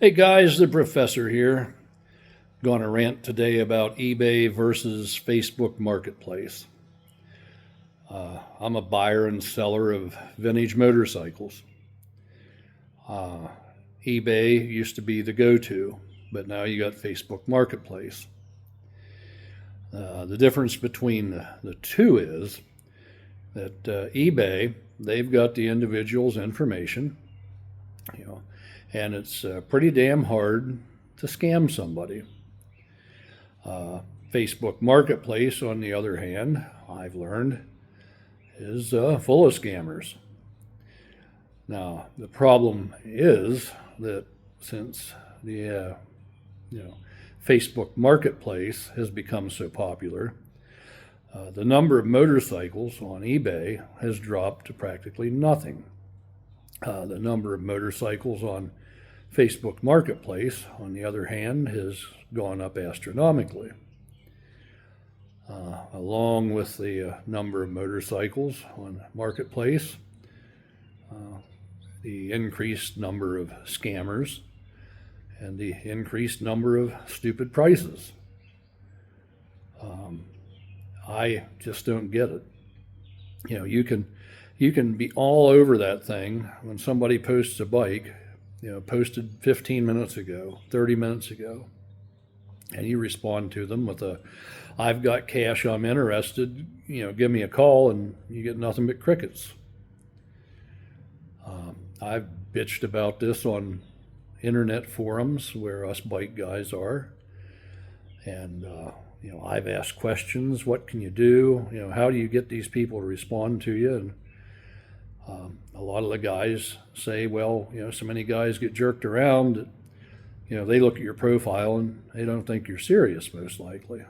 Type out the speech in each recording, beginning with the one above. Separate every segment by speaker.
Speaker 1: Hey guys, the professor here. Going to rant today about eBay versus Facebook Marketplace. I'm a buyer and seller of vintage motorcycles. Uh, eBay used to be the go to, but now you got Facebook Marketplace. The difference between the two is that eBay, they've got the individual's information, you know, and it's pretty damn hard to scam somebody. Facebook Marketplace, on the other hand, I've learned, is full of scammers. Now, the problem is that since the you know Facebook Marketplace has become so popular, the number of motorcycles on eBay has dropped to practically nothing. The number of motorcycles on Facebook Marketplace, on the other hand, has gone up astronomically. Along with the number of motorcycles on Marketplace, the increased number of scammers, and the increased number of stupid prices. I just don't get it. You can be all over that thing when somebody posts a bike, posted 15 minutes ago, 30 minutes ago, and you respond to them with a, "I've got cash, I'm interested, give me a call," and you get nothing but crickets. I've bitched about this on internet forums where us bike guys are, and I've asked questions. What can you do? How do you get these people to respond to you? And a lot of the guys say, well, so many guys get jerked around that they look at your profile and they don't think you're serious, most likely.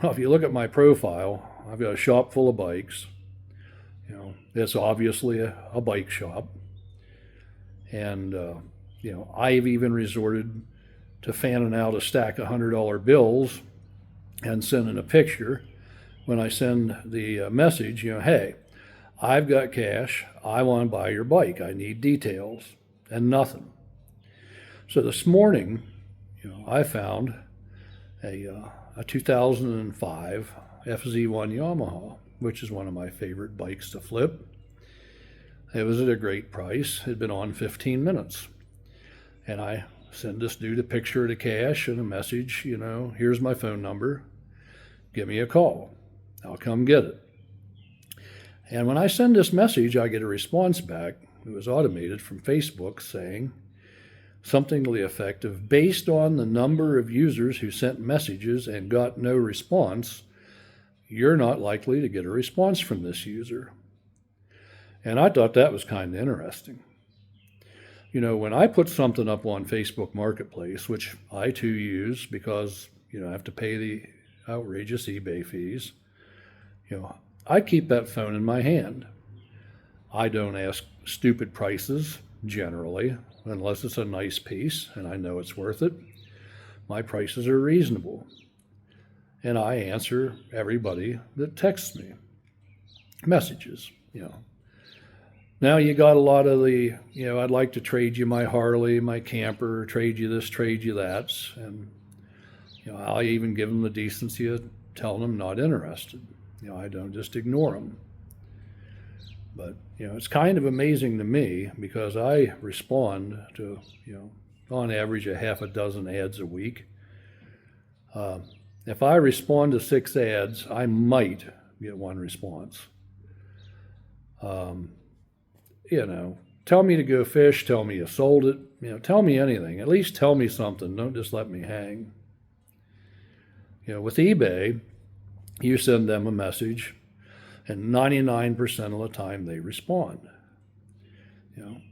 Speaker 1: Well, if you look at my profile, I've got a shop full of bikes. It's obviously a bike shop. And, I've even resorted to fanning out a stack of $100 bills and sending a picture when I send the message, hey, I've got cash, I want to buy your bike, I need details, and nothing. So this morning, I found a 2005 FZ1 Yamaha, which is one of my favorite bikes to flip. It was at a great price. It had been on 15 minutes. And I send this dude a picture of the cash and a message, here's my phone number. Give me a call. I'll come get it. And when I send this message, I get a response back. It was automated from Facebook saying something to the effect of, based on the number of users who sent messages and got no response, you're not likely to get a response from this user. And I thought that was kind of interesting. When I put something up on Facebook Marketplace, which I too use because, I have to pay the outrageous eBay fees, I keep that phone in my hand. I don't ask stupid prices generally, unless it's a nice piece and I know it's worth it. My prices are reasonable. And I answer everybody that texts me messages. Now you got a lot of the, I'd like to trade you my Harley, my camper, trade you this, trade you that. And, I'll even give them the decency of telling them not interested. I don't just ignore them. But, it's kind of amazing to me because I respond to, on average, a half a dozen ads a week. If I respond to 6 ads, I might get one response. Tell me to go fish, tell me you sold it, tell me anything. At least tell me something. Don't just let me hang. With eBay, you send them a message, and 99% of the time they respond.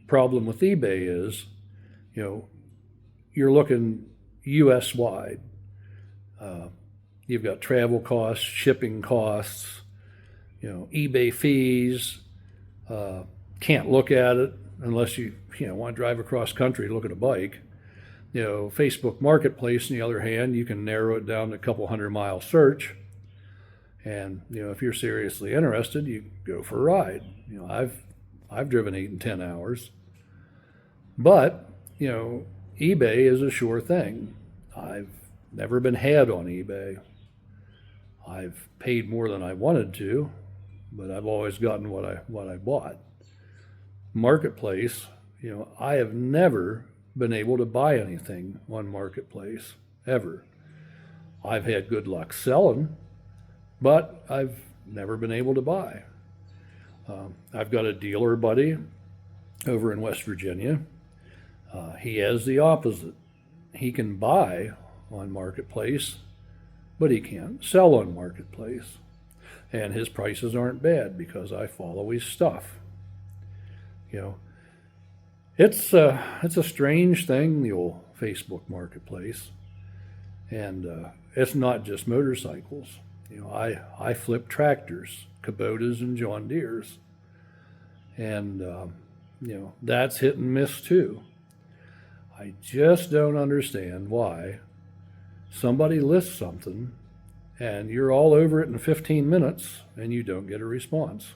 Speaker 1: Problem with eBay is, you're looking U.S. wide. You've got travel costs, shipping costs, eBay fees. Can't look at it unless you want to drive across country to look at a bike. Facebook Marketplace, on the other hand, you can narrow it down to a couple 100-mile search. And if you're seriously interested, you go for a ride. I've driven 8 and 10 hours. But you know, eBay is a sure thing. I've never been had on eBay. I've paid more than I wanted to, but I've always gotten what I bought. Marketplace, you know, I have never been able to buy anything on Marketplace ever. I've had good luck selling, but I've never been able to buy. I've got a dealer buddy over in West Virginia. He has the opposite. He can buy on Marketplace, but he can't sell on Marketplace. And his prices aren't bad because I follow his stuff. You know, it's a strange thing, the old Facebook Marketplace, and it's not just motorcycles. You know, I flip tractors, Kubotas and John Deeres, and you know, that's hit and miss too. I just don't understand why somebody lists something and you're all over it in 15 minutes and you don't get a response.